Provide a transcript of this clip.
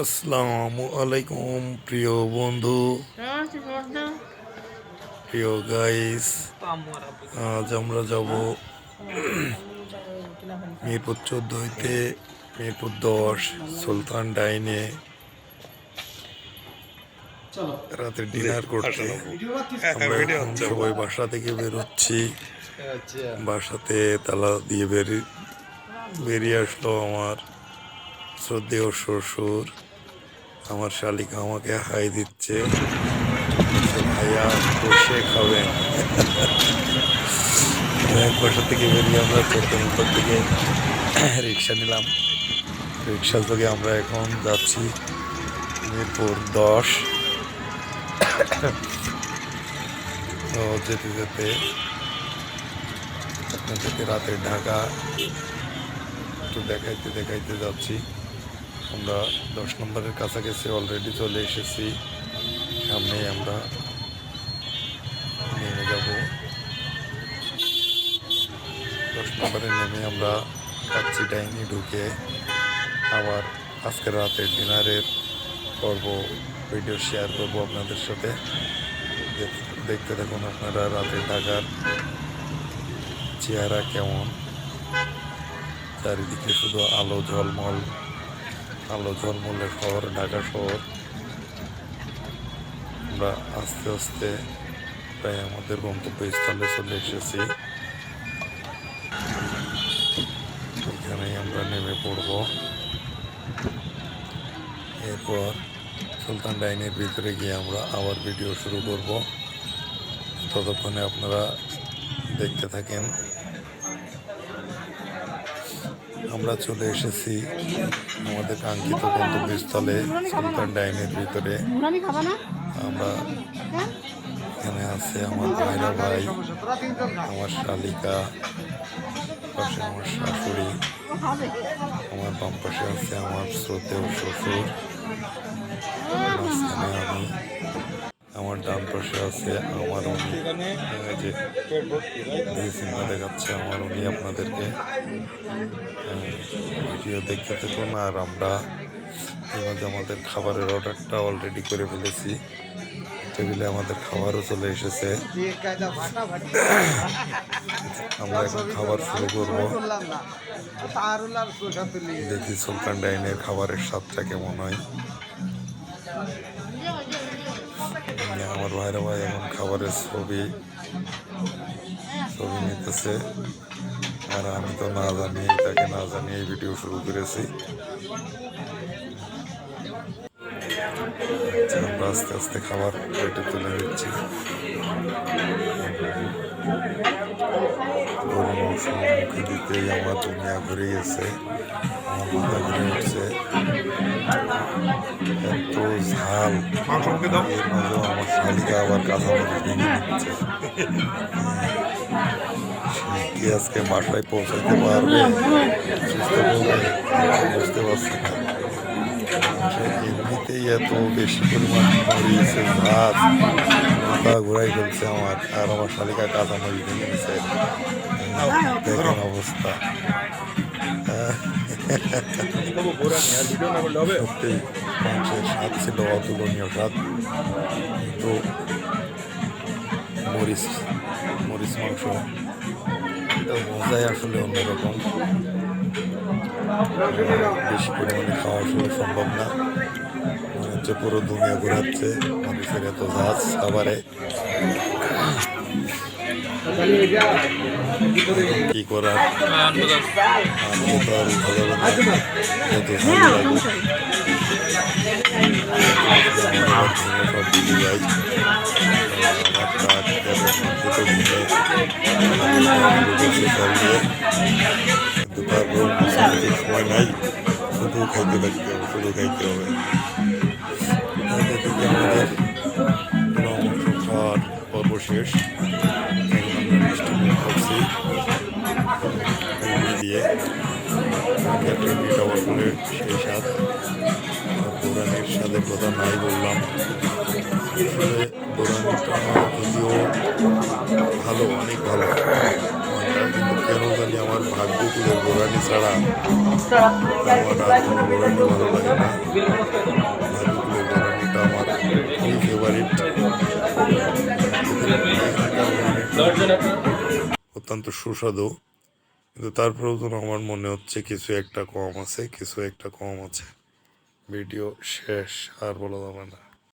আসসালামু আলাইকুম প্রিয় বন্ধু, প্রিয় গাইস। আজ আমরা যাব মিরপুর 14 হইতে মিরপুর 10 সুলতান ডাইনে রাতে ডিনার করতে। আমরা এখন সবাই বাসা থেকে বেরোচ্ছি। বাসাতে তালা দিয়ে বেরিয়ে আসলো আমার শ্রদ্ধেয় শ্বশুর। আমার শালিকা আমাকে হাই দিচ্ছে, ভাইয়া বসে খাবেন। বাসা থেকে বেরিয়ে আমরা চট্টগ্রাম থেকে রিক্সা নিলাম। রিক্সা যোগে আমরা এখন যাচ্ছি মিরপুর 10। তো যেতে যেতে আপনাদেরকে রাতের ঢাকা একটু দেখাইতে দেখাইতে যাচ্ছি। আমরা 10 নম্বরের কাছাকাছি অলরেডি চলে এসেছি। সামনে আমরা নেমে যাব। 10 নম্বরে নেমে আমরা কাচ্চি ডাইনি ঢুকে আবার আজকের রাতের ডিনারের পর্ব ভিডিও শেয়ার করবো আপনাদের সাথে। দেখতে থাকুন আপনারা রাতের ঢাকার চেহারা কেমন। চারিদিকে শুধু আলো ঝলমলে শহর, ঢাকা শহর। আমরা আস্তে আস্তে প্রায় আমাদের গন্তব্যস্থলে চলে এসেছি। এখানেই আমরা নেমে পড়ব। এরপর সুলতান ডাইনের ভিতরে গিয়ে আমরা আবার ভিডিও শুরু করব। ততক্ষণে আপনারা দেখতে থাকেন। আমরা চলে এসেছি আমাদের কাঙ্ক্ষিত গন্তব্যস্থলে সুলতান ডাইনের ভিতরে। আমরা এখানে আছে আমার ভাইরা ভাই, আমার শালিকা, পাশে আমার শাশুড়ি, আমার বাম পাশে আছে আমার শ্রদ্ধেয় শ্বশুর, মাঝখানে আমি, আমার ডান পাশে আছে আমার উনি। যে সিনেমা দেখাচ্ছে আমার উনি আপনাদেরকে। ভিডিও দেখতে থাকুন। আর আমরা আমাদের খাবারের অর্ডারটা অলরেডি করে ফেলেছি। টেবিলে আমাদের খাবারও চলে এসেছে। আমরা এখন খাবার শুরু করবো। দেখি সুলতান ডাইনের খাবারের স্বাদটা কেমন হয়। আমার ভাইরা ভাই এখন খাবারের ছবি নিতেছে। আর আমি তো না জানিয়ে ভিডিও শুরু করেছি। আমরা আস্তে আস্তে খাবার প্লেটে তুলে দিচ্ছি। গরু মাংস মুখে দিতেই আমার দুনিয়া ঘুরে গেছে, আমার মাথা ঘুরে উঠছে। এত ঝাল, এর মাঝেও আমার শালিকা আবার কাঁচামরিচ ভেঙে নিচ্ছে। সে আজকে বাসায় পৌঁছাতে পারবে, বুঝতে পারছি না। এমনিতেই এত বেশি পরিমাণ মরিয়েছে, ভাত মাথা ঘুরাই ফেলছে আমার। আর আমার শালিকা কাঁচামরিচ ভেঙে নিচ্ছে। দেখুন অবস্থা। সত্যি মাংসের স্বাদ ছিল অতুলনীয় স্বাদ। কিন্তু মরিচ মাংস মজাই আসলে অন্যরকম। বেশি পরিমাণে খাওয়া আসলে সম্ভব না। মনে হচ্ছে পুরো দুনিয়া ঘোরাচ্ছে মরিচের এত ঝাঁজ খাবারে। কি করার, সময় নাই, শুধু খাইতে থাকতে হবে, শুধু খাইতে হবে। আমাদের খাওয়ার পর্ব শেষ। করছি দিয়ে আসলে সেই স্বাদ দৌড়ানির সাথে কথা নাই বললাম। আসলে দৌড়ানিটা যদিও ভালো, অনেক ভালো, কিন্তু কেন জানি আমার ভাগ্য নারিকুলের গোড়ানি ছাড়া আমার আর কোনো গোড়ানি ভালো লাগে না। নারিকুলের গোড়ানিটা আমার খুবই ফেভারিট। এখানকার গোড়ানিটা অত্যন্ত সুস্বাদু, কিন্তু তারপরেও যেন আমার মনে হচ্ছে কিছু একটা কম আছে। ভিডিও শেষ, আর বলা যাবে না।